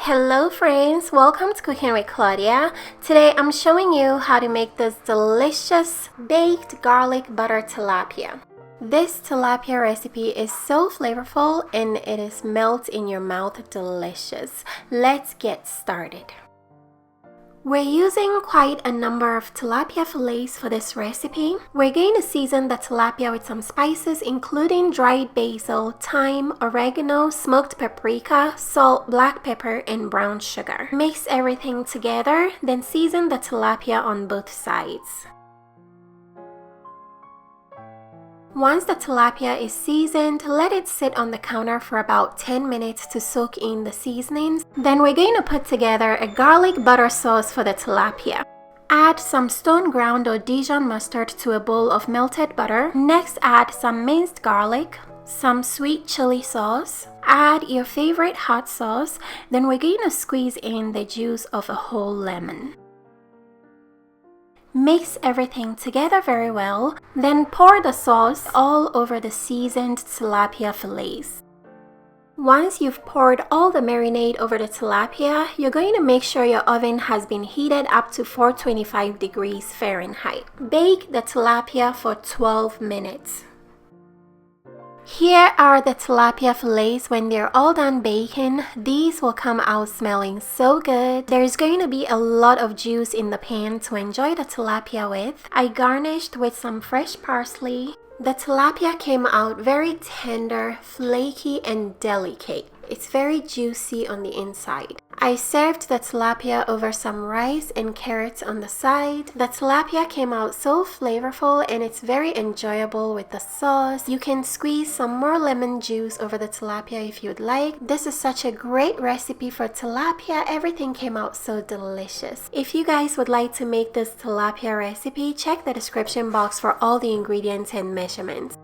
Hello friends, welcome to Cooking with Claudia. Today I'm showing you how to make this delicious baked garlic butter tilapia. This tilapia recipe is so flavorful and it is melt in your mouth delicious. Let's get started. We're using quite a number of tilapia fillets for this recipe. We're going to season the tilapia with some spices including dried basil, thyme, oregano, smoked paprika, salt, black pepper, and brown sugar. Mix everything together, then season the tilapia on both sides. Once the tilapia is seasoned, let it sit on the counter for about 10 minutes to soak in the seasonings. Then we're going to put together a garlic butter sauce for the tilapia. Add some stone ground or Dijon mustard to a bowl of melted butter. Next, add some minced garlic, some sweet chili sauce. Add your favorite hot sauce. Then we're going to squeeze in the juice of a whole lemon. Mix everything together very well, then pour the sauce all over the seasoned tilapia fillets. Once you've poured all the marinade over the tilapia, you're going to make sure your oven has been heated up to 425 degrees Fahrenheit. Bake the tilapia for 12 minutes. Here are the tilapia fillets when they're all done baking. These will come out smelling so good. There's going to be a lot of juice in the pan to enjoy the tilapia with. I garnished with some fresh parsley. The tilapia came out very tender, flaky, and delicate. It's very juicy on the inside. I served the tilapia over some rice and carrots on the side. The tilapia came out so flavorful and it's very enjoyable with the sauce. You can squeeze some more lemon juice over the tilapia if you'd like. This is such a great recipe for tilapia. Everything came out so delicious. If you guys would like to make this tilapia recipe, check the description box for all the ingredients and measurements.